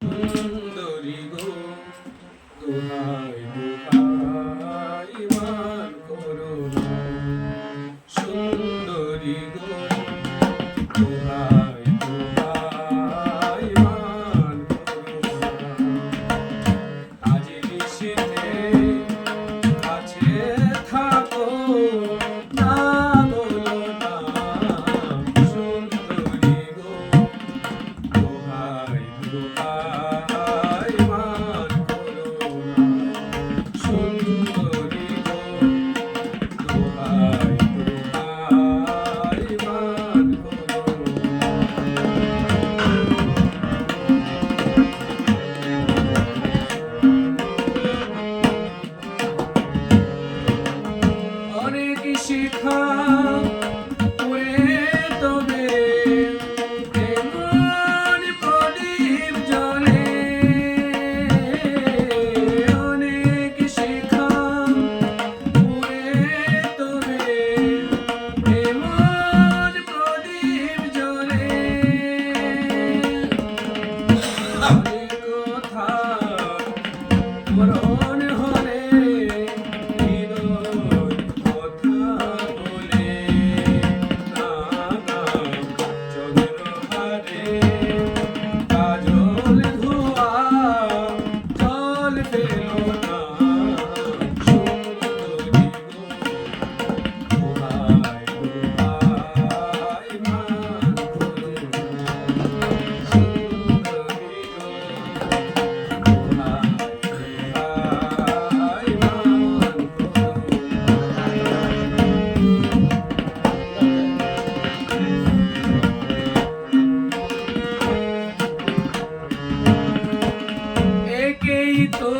সুন্দরী গো দোহাই দোহাই মান করো না। সুন্দরী গো দোহাই দোহাই মান করো না। আজ নিশীথে কাছে থাকো না বলো না। সুন্দরী গো দোহাই দোহাই মান করো না। সুন্দরী গো দোহাই দোহাই মান করো না। অনেক শিখা পুড়ে তবে এমন প্রদীপ জ্বলে। অনেক শিখা পুড়ে তবে এমন প্রদীপ জ্বলে। অনেক কথা স্মরণ হলে হৃদয় কথা বলে। নানা চন্দ্রহারে কাজল ধোয়া জল পেল না। সুন্দরী গো দোহাই দোহাই মান করো না। সুন্দরী গো দোহাই দোহাই মান করো না। একেই তো